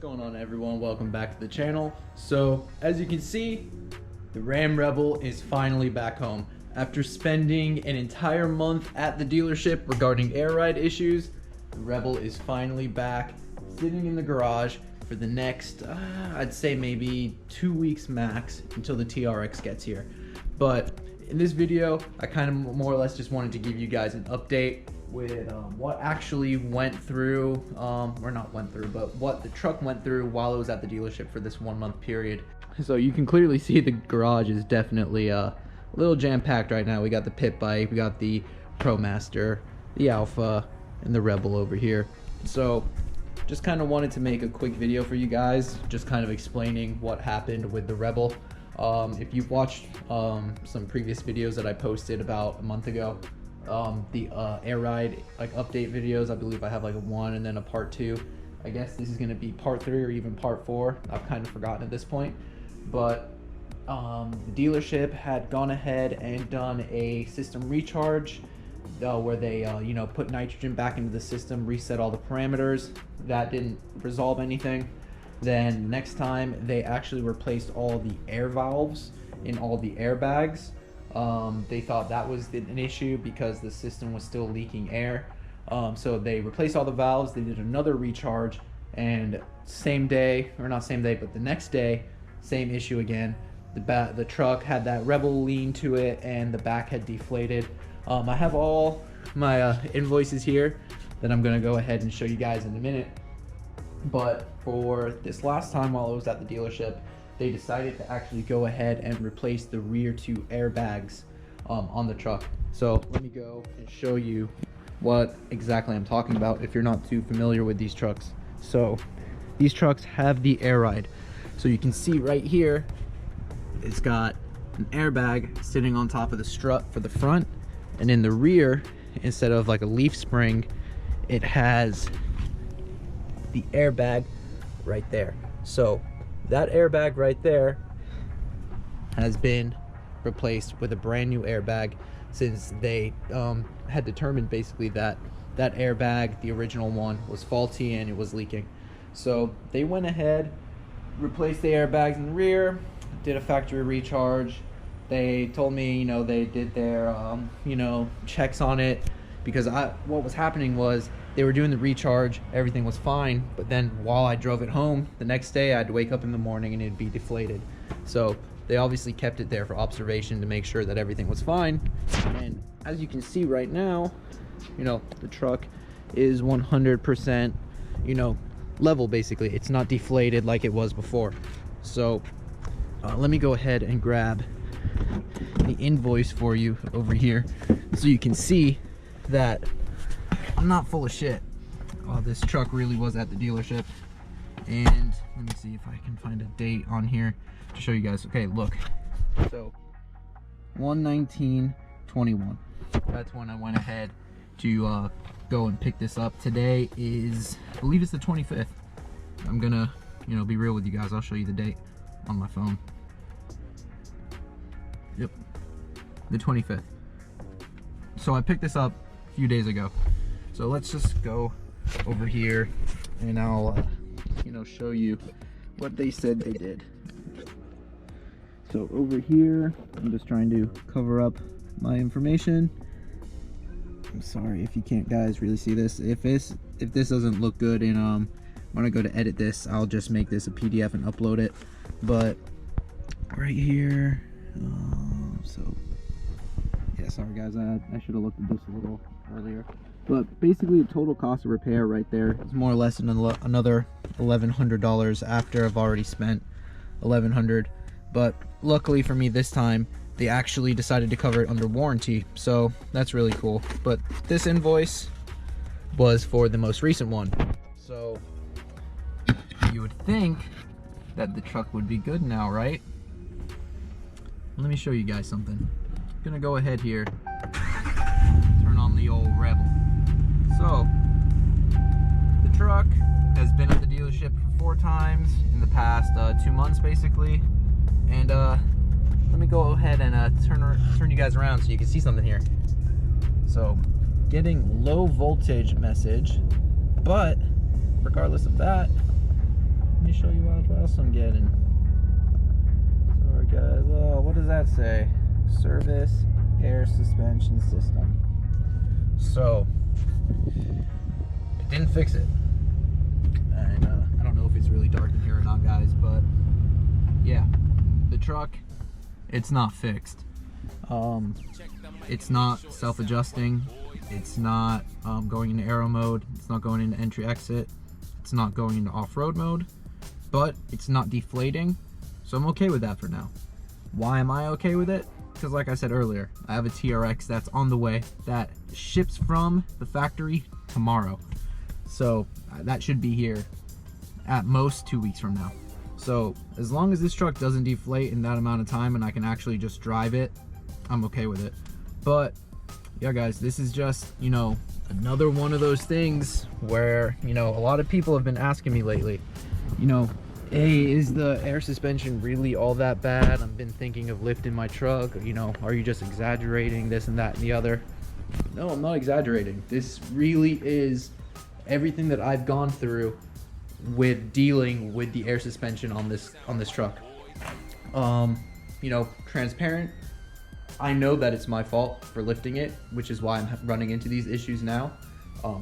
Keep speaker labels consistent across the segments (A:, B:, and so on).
A: going on, everyone? Welcome back to the channel. So as you can see, the Ram Rebel is finally back home. After spending an entire month at the dealership regarding air ride issues, the Rebel is finally back, sitting in the garage for the next, I'd say maybe 2 weeks max until the TRX gets here. But in this video, I kind of more or less just wanted to give you guys an update with what actually went through, or not went through, but what the truck went through while it was at the dealership for this 1 month period. So you can clearly see the garage is definitely a little jam-packed right now. We got the pit bike, we got the ProMaster, the Alpha, and the Rebel over here. So just kind of wanted to make a quick video for you guys, just kind of explaining what happened with the Rebel. If you've watched some previous videos that I posted about a month ago, the air ride like update videos, I believe I have like a 1 and then a part 2. I guess this is going to be part 3 or even part 4. I've kind of forgotten at this point. But the dealership had gone ahead and done a system recharge where they you know, put nitrogen back into the system, reset all the parameters. That didn't resolve anything. Then next time they actually replaced all the air valves in all the airbags. They thought that was an issue because the system was still leaking air. So they replaced all the valves, they did another recharge, and same day, or not same day, but the next day, same issue again. The truck had that Rebel lean to it and the back had deflated. I have all my invoices here that I'm gonna go ahead and show you guys in a minute. But for this last time while I was at the dealership, they decided to actually go ahead and replace the rear 2 airbags on the truck. So let me go and show you what exactly I'm talking about if you're not too familiar with these trucks. So these trucks have the air ride. So you can see right here, it's got an airbag sitting on top of the strut for the front, and in the rear, instead of like a leaf spring, it has the airbag right there. So that airbag right there has been replaced with a brand new airbag, since they had determined basically that that airbag, the original one, was faulty and it was leaking. So they went ahead, replaced the airbags in the rear, did a factory recharge. They told me, you know, they did their you know, checks on it, because what was happening was they were doing the recharge, everything was fine, but then while I drove it home the next day, I had to wake up in the morning and it'd be deflated. So they obviously kept it there for observation to make sure that everything was fine. And as you can see right now, you know, the truck is 100%, you know, level basically. It's not deflated like it was before. So let me go ahead and grab the invoice for you over here so you can see that I'm not full of shit. This truck really was at the dealership, and let me see if I can find a date on here to show you guys. Okay, look, so 1/19/21, that's when I went ahead to go and pick this up. Today is, I believe it's the 25th. I'm gonna, you know, be real with you guys. I'll show you the date on my phone. Yep, the 25th. So I picked this up a few days ago. So let's just go over here and I'll you know, show you what they said they did. So over here, I'm just trying to cover up my information. I'm sorry if you can't guys really see this. If this doesn't look good, and when I go to edit this, I'll just make this a PDF and upload it. But right here, so yeah, sorry guys, I should have looked at this a little earlier. But basically the total cost of repair right there is more or less another $1,100 after I've already spent $1,100. But luckily for me this time, they actually decided to cover it under warranty, so that's really cool. But this invoice was for the most recent one. So you would think that the truck would be good now, right? Let me show you guys something. I'm gonna go ahead here, turn on the old Rebel. So the truck has been at the dealership 4 times in the past 2 months basically. And let me go ahead and turn you guys around so you can see something here. So getting low voltage message, but regardless of that, let me show you what else I'm getting. Sorry guys, oh, what does that say? Service air suspension system. So, it didn't fix it. And I don't know if it's really dark in here or not, guys, but yeah, the truck, it's not fixed. It's not self-adjusting. It's not going into aero mode. It's not going into entry exit. It's not going into off-road mode, but it's not deflating. So I'm okay with that for now. Why am I okay with it? Because like I said earlier, I have a TRX that's on the way that ships from the factory tomorrow. So that should be here at most 2 weeks from now. So as long as this truck doesn't deflate in that amount of time and I can actually just drive it, I'm okay with it. But yeah guys, this is just, you know, another one of those things where, you know, a lot of people have been asking me lately, you know, hey, is the air suspension really all that bad? I've been thinking of lifting my truck, you know, are you just exaggerating this and that and the other? No, I'm not exaggerating. This really is everything that I've gone through with dealing with the air suspension on this truck. You know, transparent, I know that it's my fault for lifting it, which is why I'm running into these issues now.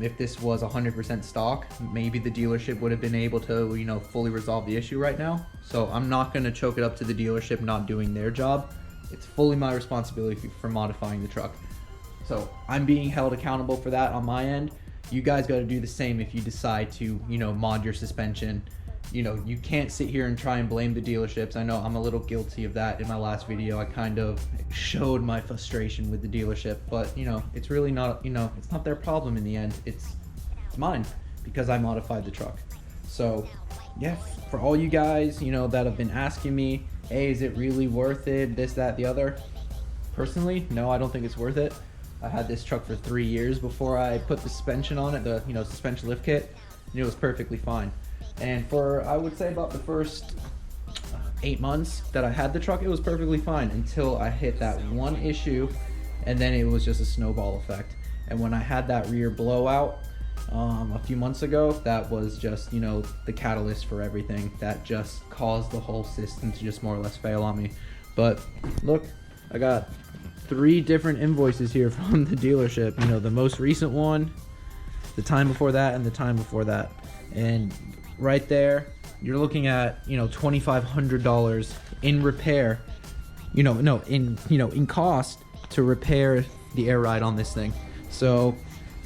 A: If this was 100% stock, maybe the dealership would have been able to, you know, fully resolve the issue right now. So I'm not going to choke it up to the dealership not doing their job. It's fully my responsibility for modifying the truck. So I'm being held accountable for that on my end. You guys got to do the same if you decide to, you know, mod your suspension. You know, you can't sit here and try and blame the dealerships. I know I'm a little guilty of that. In my last video, I kind of showed my frustration with the dealership, but you know, it's really not, you know, it's not their problem in the end. It's mine because I modified the truck. So yeah, for all you guys, you know, that have been asking me, hey, is it really worth it? This, that, the other. Personally, no, I don't think it's worth it. I had this truck for 3 years before I put the suspension on it, the, you know, suspension lift kit, and it was perfectly fine. And for, I would say, about the first 8 months that I had the truck, it was perfectly fine until I hit that one issue, and then it was just a snowball effect. And when I had that rear blowout a few months ago, that was just, you know, the catalyst for everything. That just caused the whole system to just more or less fail on me. But look, I got 3 different invoices here from the dealership. You know, the most recent one, the time before that, and the time before that. And right there, you're looking at, you know, $2,500 in repair, in cost to repair the air ride on this thing. So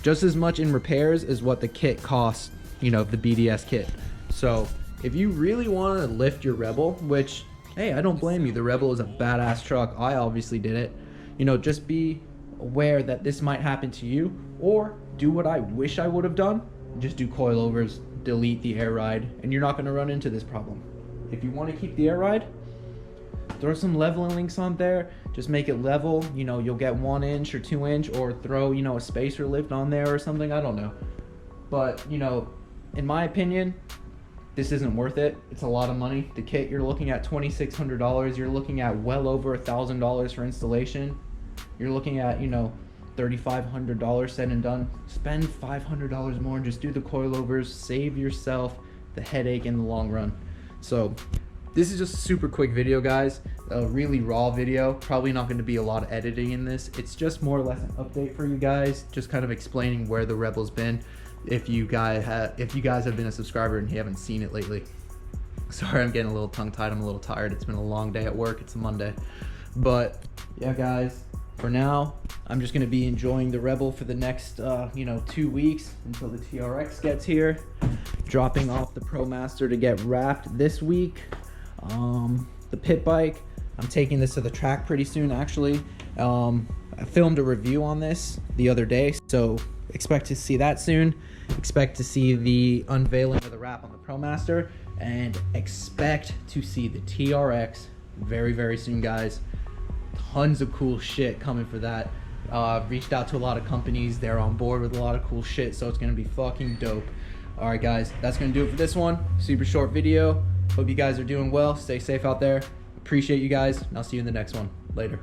A: just as much in repairs as what the kit costs, you know, the BDS kit. So if you really want to lift your Rebel, which, hey, I don't blame you, the Rebel is a badass truck, I obviously did it, you know, just be aware that this might happen to you, or do what I wish I would have done, just do coilovers, delete the air ride, and you're not going to run into this problem. If you want to keep the air ride, throw some leveling links on there, just make it level, you know, you'll get 1 inch or 2 inch, or throw, you know, a spacer lift on there or something, I don't know. But, you know, in my opinion, this isn't worth it. It's a lot of money. The kit, you're looking at $2,600, you're looking at well over $1,000 for installation. You're looking at, you know, $3,500 said and done. Spend $500 more and just do the coilovers, save yourself the headache in the long run. So this is just a super quick video, guys, a really raw video. Probably not going to be a lot of editing in this. It's just more or less an update for you guys, just kind of explaining where the Rebel's been. If you guys have been a subscriber and you haven't seen it lately. Sorry, I'm getting a little tongue-tied, I'm a little tired. It's been a long day at work, it's a Monday. But yeah guys, for now, I'm just going to be enjoying the Rebel for the next, 2 weeks until the TRX gets here. Dropping off the ProMaster to get wrapped this week. The pit bike, I'm taking this to the track pretty soon, actually. I filmed a review on this the other day, so expect to see that soon. Expect to see the unveiling of the wrap on the ProMaster, and expect to see the TRX very, very soon, guys. Tons of cool shit coming for that. Reached out to a lot of companies, they're on board with a lot of cool shit, so it's gonna be fucking dope. Alright guys, that's gonna do it for this one. Super short video. Hope you guys are doing well. Stay safe out there. Appreciate you guys, and I'll see you in the next one. Later.